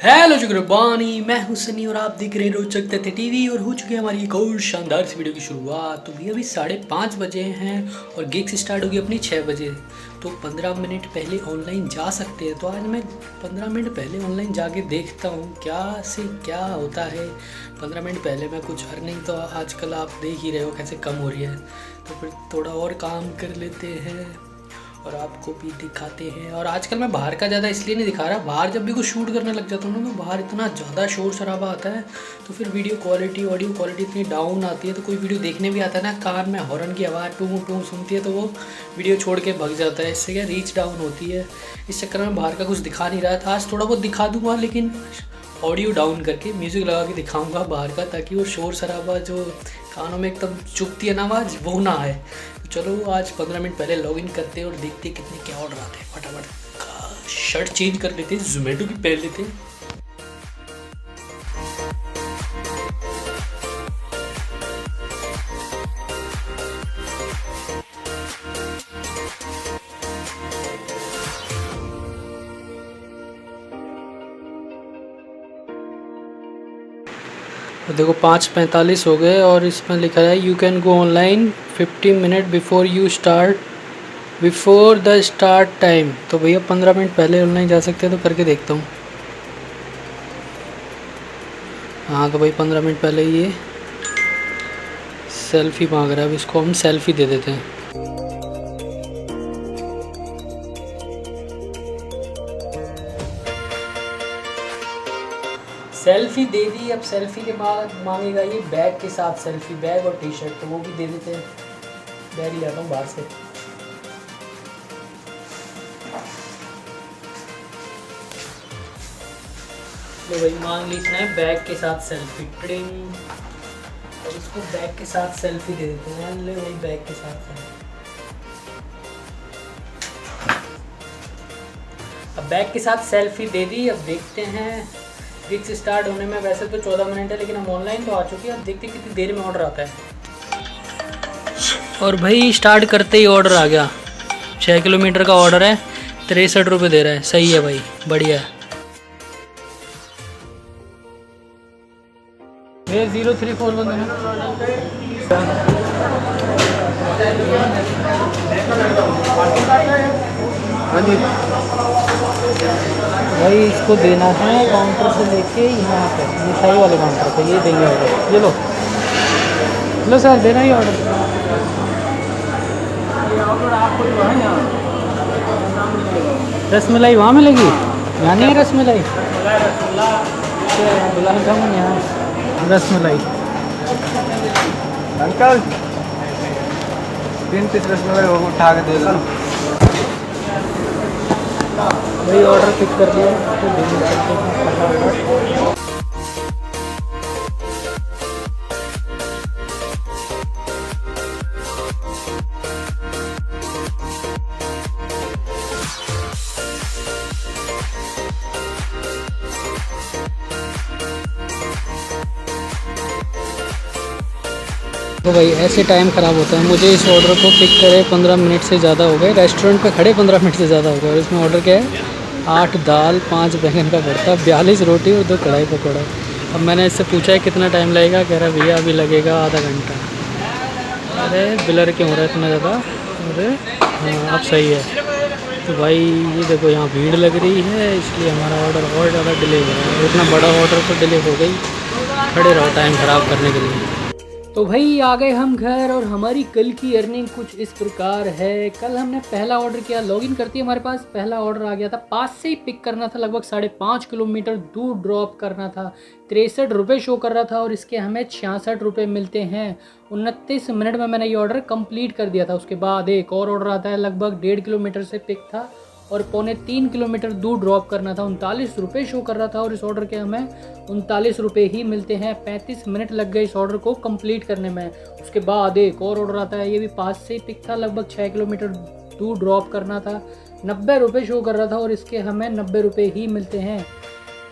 Hello जुगरबानी, मैं हूं सनी और आप देख रहे हैं रोचक तथ्य टीवी। और हो चुकी है हमारी एक और शानदार सी वीडियो की शुरुआत। तो भैया अभी 5:30 बजे हैं और गिग्स स्टार्ट होगी अपनी 6 बजे। तो 15 मिनट पहले ऑनलाइन जा सकते हैं। तो आज मैं 15 मिनट पहले ऑनलाइन जाके देखता हूँ क्या से क्या होता है। 15 मिनट पहले मैं कुछ अर्निंग तो आजकल आप देख ही रहे हो कैसे कम हो रही है। तो फिर थोड़ा और काम कर लेते हैं और आपको भी दिखाते हैं। और आजकल मैं बाहर का ज़्यादा इसलिए नहीं दिखा रहा, बाहर जब भी कुछ शूट करने लग जाता हूँ ना तो बाहर इतना ज़्यादा शोर शराबा आता है तो फिर वीडियो क्वालिटी ऑडियो क्वालिटी इतनी डाउन आती है। तो कोई वीडियो देखने भी आता है ना, कान में हॉर्न की आवाज़ टू टू सुनती है तो वो वीडियो छोड़ के भग जाता है। इससे क्या रीच डाउन होती है। इस चक्कर में बाहर का कुछ दिखा नहीं रहा था। आज थोड़ा बहुत दिखा दूँगा लेकिन ऑडियो डाउन करके म्यूज़िक लगा के दिखाऊंगा बाहर का, ताकि वो शोर शराबा जो कानों में एकदम चुभती है ना आवाज़ वो ना आए। तो चलो आज 15 मिनट पहले लॉगिन करते हैं और देखते हैं कितने क्या ऑर्डर आते हैं। फटाफट शर्ट चेंज कर लेते हैं, जोमेटो की पहन लेते हैं। तो देखो 5:45 हो गए और इसमें लिखा है you can go online 50 minute before the start time. तो भैया 15 मिनट पहले ऑनलाइन जा सकते हैं तो करके देखता हूँ। हाँ तो भाई 15 मिनट पहले ये सेल्फी मांग रहा है। अब इसको हम सेल्फी दे देते हैं। सेल्फी दे दी। अब सेल्फी के बाद मांगेगा ये बैग के साथ सेल्फी, बैग और टी शर्ट, तो वो भी दे देते हैं। बैग ले आता हूँ बाहर से। तो भाई मांग ली इसने बैग के साथ सेल्फी, ट्रिंग। और इसको बैग के साथ सेल्फी दे देते हैं। ले भाई बैग के साथ सेल्फी। अब बैग के साथ सेल्फी दे दी। अब देखते हैं गिग्स स्टार्ट होने में वैसे तो 14 मिनट है लेकिन हम ऑनलाइन तो आ चुके हैं। अब देखते हैं कितनी देर में ऑर्डर आता है। और भाई स्टार्ट करते ही ऑर्डर आ गया। 6 किलोमीटर का ऑर्डर है, 63 रुपये दे रहा है। सही है भाई, बढ़िया है। 0341 भाई इसको देना है काउंटर से लेके यहाँ पे मिठाई वाले काउंटर पे। ये देंगे ऑर्डर। ये लो सर, देना ही ऑर्डर। रसमलाई वहाँ मिलेगी, यहाँ नहीं है रसमलाई। गुलाब जामुन यहाँ, रसमलाई। अंकल 3 पीस रसमलाई वो उठा के दे दो। भाई ऑर्डर पिक कर लिया तो देने चलते हैं। तो भाई ऐसे टाइम ख़राब होता है। मुझे इस ऑर्डर को पिक करे 15 मिनट से ज़्यादा हो गए। रेस्टोरेंट पे खड़े 15 मिनट से ज़्यादा हो गए। और इसमें ऑर्डर क्या है, 8 दाल 5 बैंगन का भरता, 42 रोटी और 2 कढ़ाई पकौड़ा। अब मैंने इससे पूछा है कितना टाइम लगेगा, कह रहा है भैया अभी लगेगा आधा घंटा। अरे बिलर क्यों हो रहा है इतना ज़्यादा। अरे हाँ अब सही है। तो भाई ये देखो यहाँ भीड़ लग रही है इसलिए हमारा ऑर्डर और ज़्यादा डिले हो रहा है। इतना बड़ा ऑर्डर तो डिले हो गई। खड़े रहो टाइम ख़राब करने के लिए। तो भाई आ गए हम घर और हमारी कल की अर्निंग कुछ इस प्रकार है। कल हमने पहला ऑर्डर किया, लॉगिन करती है हमारे पास पहला ऑर्डर आ गया था। पास से ही पिक करना था, लगभग 5.5 किलोमीटर दूर ड्रॉप करना था। 63 रुपये शो कर रहा था और इसके हमें 66 रुपये मिलते हैं। 29 मिनट में मैंने ये ऑर्डर कंप्लीट कर दिया था। उसके बाद एक और ऑर्डर आता है, लगभग 1.5 किलोमीटर से पिक था और 2.25 किलोमीटर दूर ड्रॉप करना था। 39 रुपये शो कर रहा था और इस ऑर्डर के हमें 39 रुपये ही मिलते हैं। 35 मिनट लग गए इस ऑर्डर को कंप्लीट करने में। उसके बाद एक और ऑर्डर आता है, ये भी पास से ही पिक था, लगभग 6 किलोमीटर दूर ड्रॉप करना था। 90 रुपये शो कर रहा था और इसके हमें 90 रुपये ही मिलते हैं।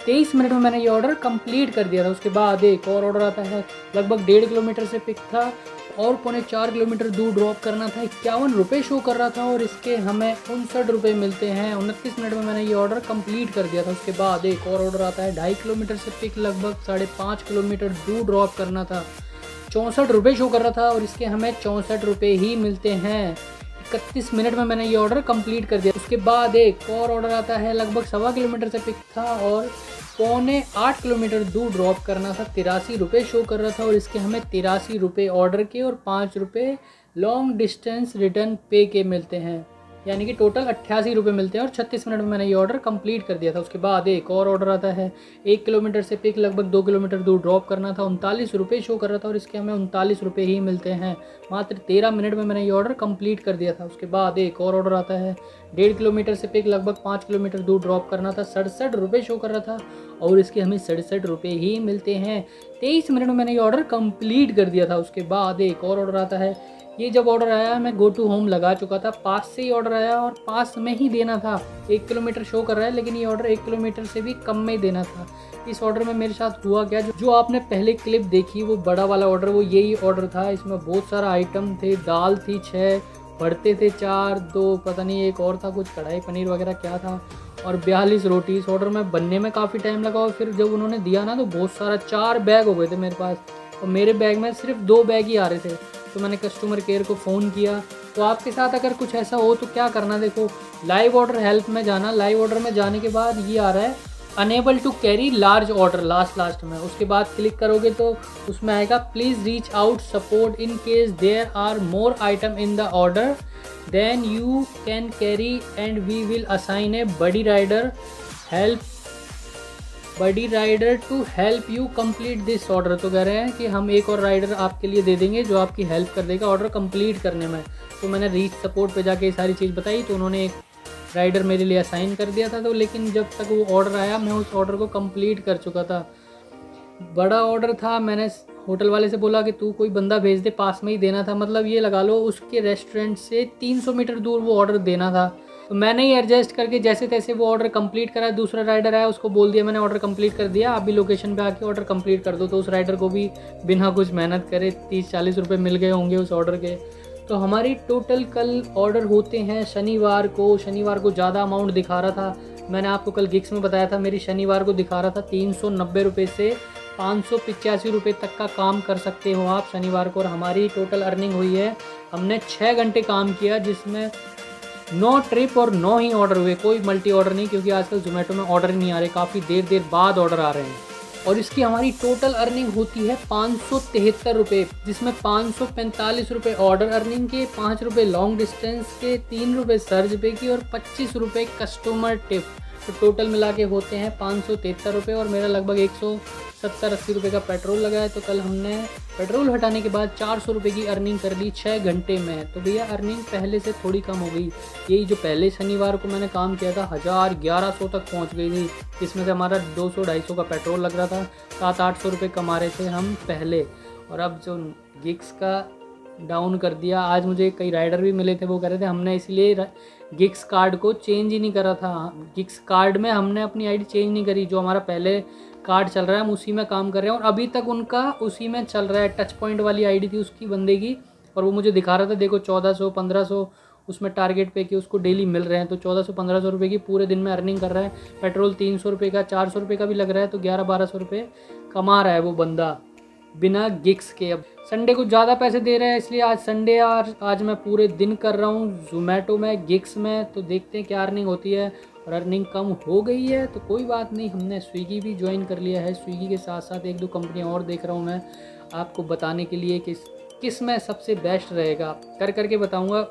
23 मिनट में मैंने ये ऑर्डर कंप्लीट कर दिया था। उसके बाद एक और ऑर्डर आता है, लगभग 1.5 किलोमीटर से पिक था और 3.25 किलोमीटर दूर ड्रॉप करना था। 51 रुपये शो कर रहा था और इसके हमें 59 रुपये मिलते हैं। 29 मिनट में मैंने ये ऑर्डर कंप्लीट कर दिया था। उसके बाद एक और ऑर्डर आता है 2.5 किलोमीटर से पिक, लगभग 5.5 किलोमीटर दूर ड्रॉप करना था। 64 रुपये शो कर रहा था और इसके हमें 64 रुपये ही मिलते हैं। 31 मिनट में मैंने ये ऑर्डर कंप्लीट कर दिया। उसके बाद एक और ऑर्डर आता है, लगभग 1.25 किलोमीटर से पिक था और 7.25 किलोमीटर दूर ड्रॉप करना था। 83 रुपये शो कर रहा था और इसके हमें 83 रुपये ऑर्डर के और 5 रुपये लॉन्ग डिस्टेंस रिटर्न पे के मिलते हैं, यानी कि टोटल 88 रुपये मिलते हैं। और 36 मिनट में मैंने ये ऑर्डर कंप्लीट कर दिया था। उसके बाद एक और ऑर्डर आता है 1 किलोमीटर से पिक, लगभग 2 किलोमीटर दूर ड्रॉप करना था। 39 रुपये शो कर रहा था और इसके हमें 39 रुपये ही मिलते हैं। मात्र 13 मिनट में मैंने ये ऑर्डर कंप्लीट कर दिया था। उसके बाद एक और ऑर्डर आता है 1.5 किलोमीटर से पिक, लगभग 5 किलोमीटर दूर ड्रॉप करना था। 67 रुपये शो कर रहा था और इसके हमें 67 रुपये ही मिलते हैं। 23 मिनट में मैंने ये ऑर्डर कंप्लीट कर दिया था। उसके बाद एक और ऑर्डर आता है, ये जब ऑर्डर आया मैं गो टू होम लगा चुका था, पास से ही ऑर्डर आया और पास में ही देना था। 1 किलोमीटर शो कर रहा है लेकिन ये ऑर्डर 1 किलोमीटर से भी कम में ही देना था। इस ऑर्डर में मेरे साथ हुआ क्या, जो आपने पहले क्लिप देखी वो बड़ा वाला ऑर्डर, वो यही ऑर्डर था। इसमें बहुत सारा आइटम थे, दाल थी 6, भरते थे 4, 2 पता नहीं एक और था कुछ कढ़ाई पनीर वगैरह क्या था, और 42 रोटी। इस ऑर्डर में बनने में काफ़ी टाइम लगा और फिर जब उन्होंने दिया ना तो बहुत सारा 4 बैग हो गए थे मेरे पास और मेरे बैग में सिर्फ 2 बैग ही आ रहे थे। तो मैंने कस्टमर केयर को फ़ोन किया। तो आपके साथ अगर कुछ ऐसा हो तो क्या करना, देखो लाइव ऑर्डर हेल्प में जाना। लाइव ऑर्डर में जाने के बाद ये आ रहा है unable to carry large order last में। उसके बाद क्लिक करोगे तो उसमें आएगा please reach out support in case there are more item in the order then you can carry and we will assign a buddy rider to help you complete this order. तो कह रहे हैं कि हम एक और राइडर आपके लिए दे देंगे जो आपकी हेल्प कर देगा ऑर्डर कंप्लीट करने में। तो मैंने रीच सपोर्ट पे जाके ये सारी चीज़ बताई तो उन्होंने एक राइडर मेरे लिए असाइन कर दिया था। तो लेकिन जब तक वो ऑर्डर आया मैं उस ऑर्डर को कंप्लीट कर चुका था। बड़ा ऑर्डर था। मैंने होटल वाले से बोला कि तू कोई बंदा भेज दे, पास में ही देना था, मतलब ये लगा लो उसके रेस्टोरेंट से 300 मीटर दूर वो ऑर्डर देना था। तो मैंने ही एडजस्ट करके जैसे तैसे वो ऑर्डर कंप्लीट करा। दूसरा राइडर आया, उसको बोल दिया मैंने ऑर्डर कंप्लीट कर दिया, आप भी लोकेशन पे आके ऑर्डर कंप्लीट कर दो। तो उस राइडर को भी बिना कुछ मेहनत करे 30-40 रुपये मिल गए होंगे उस ऑर्डर के। तो हमारी टोटल कल ऑर्डर होते हैं शनिवार को ज़्यादा अमाउंट दिखा रहा था। मैंने आपको कल गिग्स में बताया था, मेरी शनिवार को दिखा रहा था 390 रुपये से 585 रुपये तक का काम कर सकते हो आप शनिवार को। और हमारी टोटल अर्निंग हुई है, हमने 6 घंटे काम किया जिसमें 9 ट्रिप और 9 ही ऑर्डर हुए, कोई मल्टी ऑर्डर नहीं, क्योंकि आजकल जोमेटो में ऑर्डर नहीं आ रहे, काफ़ी देर बाद ऑर्डर आ रहे हैं। और इसकी हमारी टोटल अर्निंग होती है 573 रुपये, जिसमें 545 रुपये ऑर्डर अर्निंग के, 5 रुपये लॉन्ग डिस्टेंस के, 3 रुपये सर्ज पे की और 25 रुपये कस्टमर टिप। तो टोटल मिला के होते हैं 573 रुपये। और मेरा लगभग 170-80 रुपये का पेट्रोल लगा है। तो कल हमने पेट्रोल हटाने के बाद 400 रुपये की अर्निंग कर ली 6 घंटे में। तो भैया अर्निंग पहले से थोड़ी कम हो गई। यही जो पहले शनिवार को मैंने काम किया था 1000-1100 तक पहुंच गई थी, इसमें से हमारा 200-250 का पेट्रोल लग रहा था। 700-800 रुपये कमा रहे थे हम पहले। और अब जो गिग्स का डाउन कर दिया, आज मुझे कई राइडर भी मिले थे, वो कह रहे थे हमने इसलिए गिग्स कार्ड को चेंज ही नहीं करा था। गिग्स कार्ड में हमने अपनी आईडी चेंज नहीं करी, जो हमारा पहले कार्ड चल रहा है हम उसी में काम कर रहे हैं और अभी तक उनका उसी में चल रहा है। टच पॉइंट वाली आईडी थी उसकी बंदे की, और वो मुझे दिखा रहा था देखो 1400-1500 उसमें टारगेट पे कि उसको डेली मिल रहे हैं। तो 1400-1500 रुपये की पूरे दिन में अर्निंग कर रहा है। पेट्रोल 300 रुपये का, 400 रुपये का भी लग रहा है, तो 1100-1200 रुपये कमा रहा है वो बंदा बिना गिग्स के। अब संडे को ज़्यादा पैसे दे रहे हैं, इसलिए आज संडे आज मैं पूरे दिन कर रहा हूँ जोमेटो में, गिग्स में। तो देखते हैं क्या अर्निंग होती है। और अर्निंग कम हो गई है तो कोई बात नहीं, हमने स्विगी भी ज्वाइन कर लिया है। स्विगी के साथ साथ 1-2 कंपनियाँ और देख रहा हूँ मैं आपको बताने के लिए कि किस में सबसे बेस्ट रहेगा, कर करके बताऊँगा।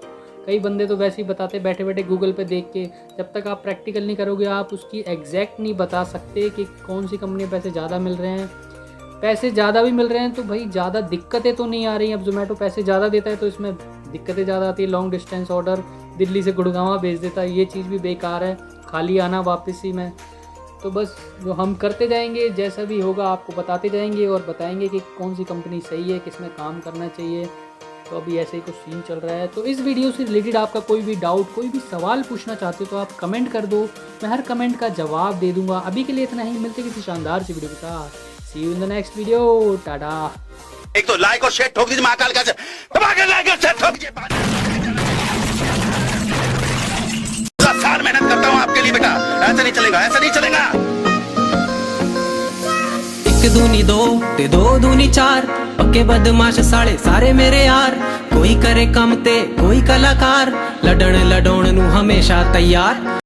कई बंदे तो वैसे ही बताते बैठे बैठे गूगल पे देख के, जब तक आप प्रैक्टिकल नहीं करोगे आप उसकी एग्जैक्ट नहीं बता सकते कि कौन सी कंपनी पैसे ज़्यादा मिल रहे हैं। पैसे ज़्यादा भी मिल रहे हैं तो भाई ज़्यादा दिक्कतें तो नहीं आ रही। अब जोमेटो पैसे ज़्यादा देता है तो इसमें दिक्कतें ज़्यादा आती है। लॉन्ग डिस्टेंस ऑर्डर दिल्ली से गुड़गांव भेज देता है, ये चीज़ भी बेकार है, खाली आना वापसी में। तो बस जो हम करते जाएंगे, जैसा भी होगा आपको बताते जाएंगे और बताएंगे कि कौन सी कंपनी सही है, किस में काम करना चाहिए। तो अभी ऐसे ही कुछ सीन चल रहा है। तो इस वीडियो से रिलेटेड आपका कोई भी डाउट, कोई भी सवाल पूछना चाहते हो तो आप कमेंट कर दो, मैं हर कमेंट का जवाब दे दूंगा। अभी के लिए इतना ही, मिलते किसी शानदार सी वीडियो के साथ। See you in the next video, tata. एक तो लाइक और शेयर ठोक दीजिए महाकाल का दबाकर लाइक और शेयर ठोक दीजिए। पूरा साल मेहनत करता हूँ आपके लिए बेटा, ऐसा नहीं चलेगा, ऐसा नहीं चलेगा। एक दूनी दो ते दो दूनी चार, पक्के बदमाश साले सारे मेरे यार। कोई करे कम ते कोई कलाकार, लड़न लडोण नू हमेशा तैयार।